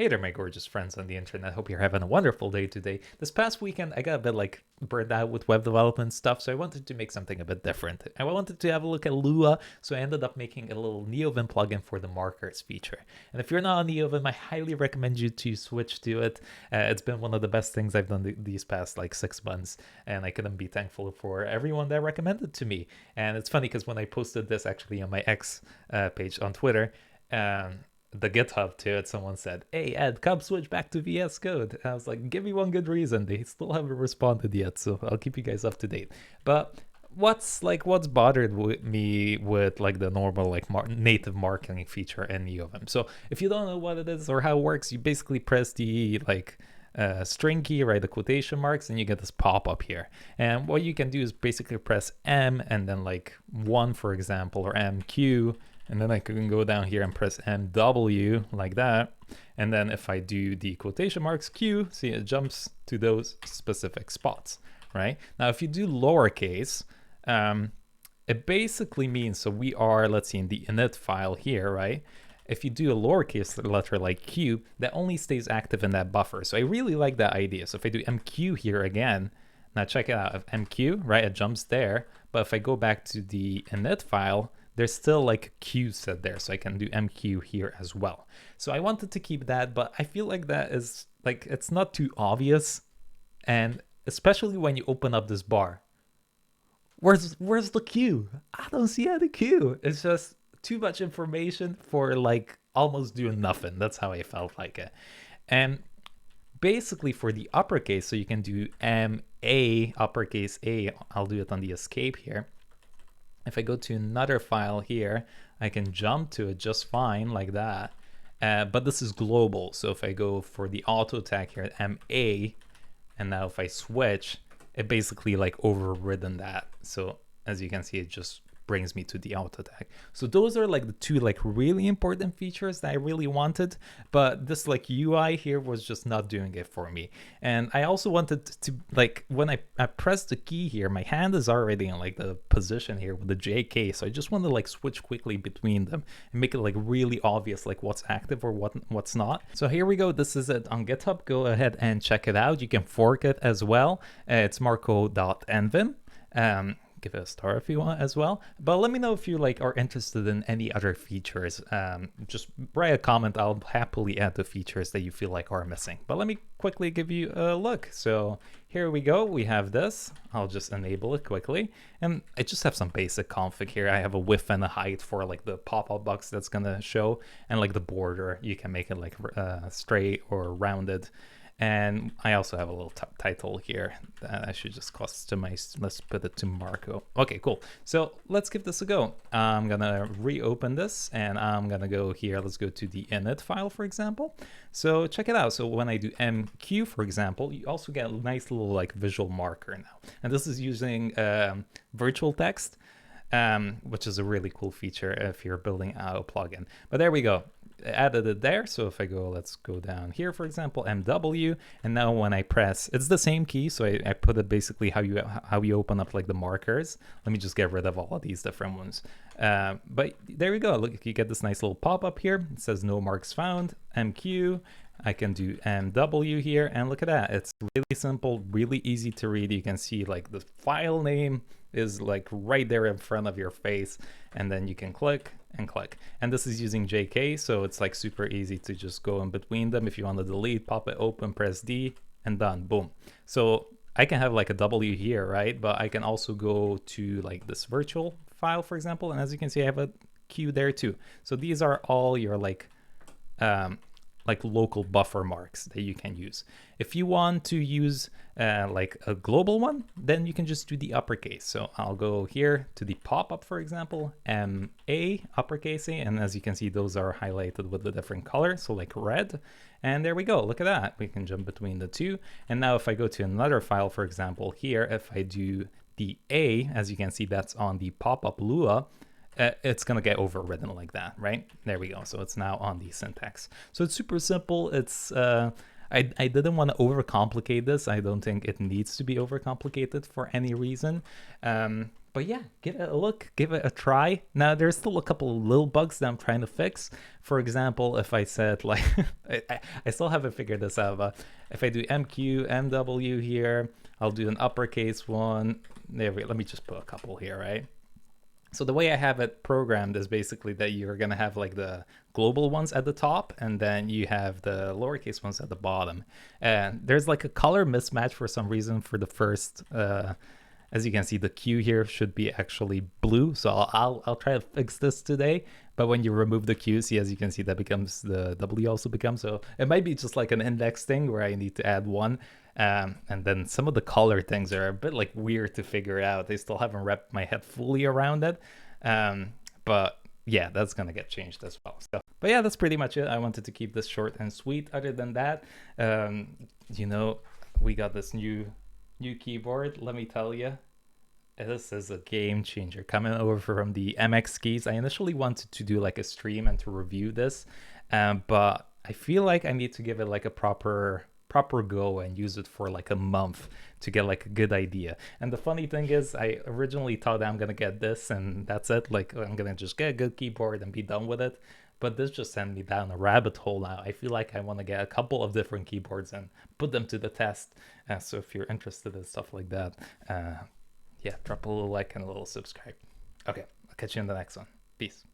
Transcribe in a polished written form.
Hey there, my gorgeous friends on the internet. Hope you're having a wonderful day today. This past weekend, I got a bit burned out with web development stuff, so I wanted to make something a bit different. I wanted to have a look at Lua, so I ended up making a little NeoVim plugin for the markers feature. And if you're not on NeoVim, I highly recommend you to switch to it. It's been one of the best things I've done these past 6 months, and I couldn't be thankful for everyone that recommended to me. And it's funny because when I posted this actually on my X page on Twitter, the GitHub to it, someone said, "Hey Ed, come switch back to VS Code." And I was like, "Give me one good reason." They still haven't responded yet, so I'll keep you guys up to date. But what's bothered me with the normal native marking feature in NeoVim. So if you don't know what it is or how it works, you basically press the string key, right, the quotation marks, and you get this pop-up here. And what you can do is basically press M and then 1, for example, or MQ, and then I can go down here and press MW like that. And then if I do the quotation marks Q, see, it jumps to those specific spots, right? Now, if you do lowercase, it basically means, so we are, let's see, in the init file here, right? If you do a lowercase letter like Q, that only stays active in that buffer. So I really like that idea. So if I do MQ here again, now check it out, if MQ, right, it jumps there. But if I go back to the init file, there's still Q set there, so I can do MQ here as well. So I wanted to keep that, but I feel like that is it's not too obvious, and especially when you open up this bar, where's the Q? I don't see any Q. It's just too much information for almost doing nothing. That's how I felt like it. And basically for the uppercase, so you can do MA, uppercase A, I'll do it on the escape here. If I go to another file here, I can jump to it just fine like that. But this is global. So if I go for the auto tag here at MA, and now if I switch, it basically overridden that. So as you can see, it just brings me to the auto tag. So those are the two really important features that I really wanted, but this UI here was just not doing it for me. And I also wanted to when I press the key here, my hand is already in the position here with the JK, so I just want to switch quickly between them and make it really obvious what's active or what's not. So here we go. This is it on GitHub. Go ahead and check it out. You can fork it as well. It's Marko.nvim. Give it a star if you want as well. But let me know if you are interested in any other features. Just write a comment. I'll happily add the features that you feel are missing. But let me quickly give you a look. So here we go. We have this. I'll just enable it quickly. And I just have some basic config here. I have a width and a height for the pop-up box that's gonna show, and the border. You can make it straight or rounded. And I also have a little title here that I should just customize. Let's put it to Marko. Okay, cool. So let's give this a go. I'm gonna reopen this and I'm gonna go here. Let's go to the init file, for example. So check it out. So when I do MQ, for example, you also get a nice little visual marker now. And this is using virtual text, which is a really cool feature if you're building out a plugin. But there we go. Added it there. So if I go, let's go down here, for example, MW, and now when I press, it's the same key. So I put it basically how you open up the markers. Let me just get rid of all of these different ones. But there we go. Look, you get this nice little pop-up here. It says no marks found. MQ. I can do MW here, and look at that. It's really simple, really easy to read. You can see the file name is right there in front of your face, and then you can click and click. And this is using JK, so it's super easy to just go in between them. If you want to delete, pop it open, press D, and done, boom. So I can have a W here, right? But I can also go to this virtual file, for example, and as you can see, I have a Q there too. So these are all your local buffer marks that you can use. If you want to use a global one, then you can just do the uppercase. So I'll go here to the pop-up, for example, MA, uppercase A, and as you can see, those are highlighted with a different color, so red. And there we go, look at that. We can jump between the two. And now if I go to another file, for example, here, if I do the A, as you can see, that's on the pop-up Lua, it's going to get overridden like that, right? There we go. So it's now on the syntax. So it's super simple. It's I didn't want to overcomplicate this. I don't think it needs to be overcomplicated for any reason. But yeah, give it a look, give it a try. Now, there's still a couple of little bugs that I'm trying to fix. For example, if I said like, I still haven't figured this out, but if I do MQ, MW here, I'll do an uppercase one. There we go. Let me just put a couple here, right? So the way I have it programmed is basically that you're gonna have like the global ones at the top, and then you have the lowercase ones at the bottom. And there's like a color mismatch for some reason for the first. As you can see, the Q here should be actually blue. So I'll try to fix this today. But when you remove the Q, see, as you can see, that becomes the W also becomes. So it might be just like an index thing where I need to add one. And then some of the color things are a bit like weird to figure out. They still haven't wrapped my head fully around it. But yeah, that's gonna get changed as well. So, but yeah, that's pretty much it. I wanted to keep this short and sweet. Other than that, you know, we got this new keyboard. Let me tell you, this is a game changer. Coming over from the MX keys, I initially wanted to do like a stream and to review this, but I feel like I need to give it like a proper go and use it for like a month to get like a good idea. And the funny thing is, I originally thought I'm gonna get this and that's it. Like I'm gonna just get a good keyboard and be done with it. But this just sent me down a rabbit hole now. I feel like I want to get a couple of different keyboards and put them to the test. So if you're interested in stuff like that, yeah, drop a little like and a little subscribe. Okay, I'll catch you in the next one. Peace.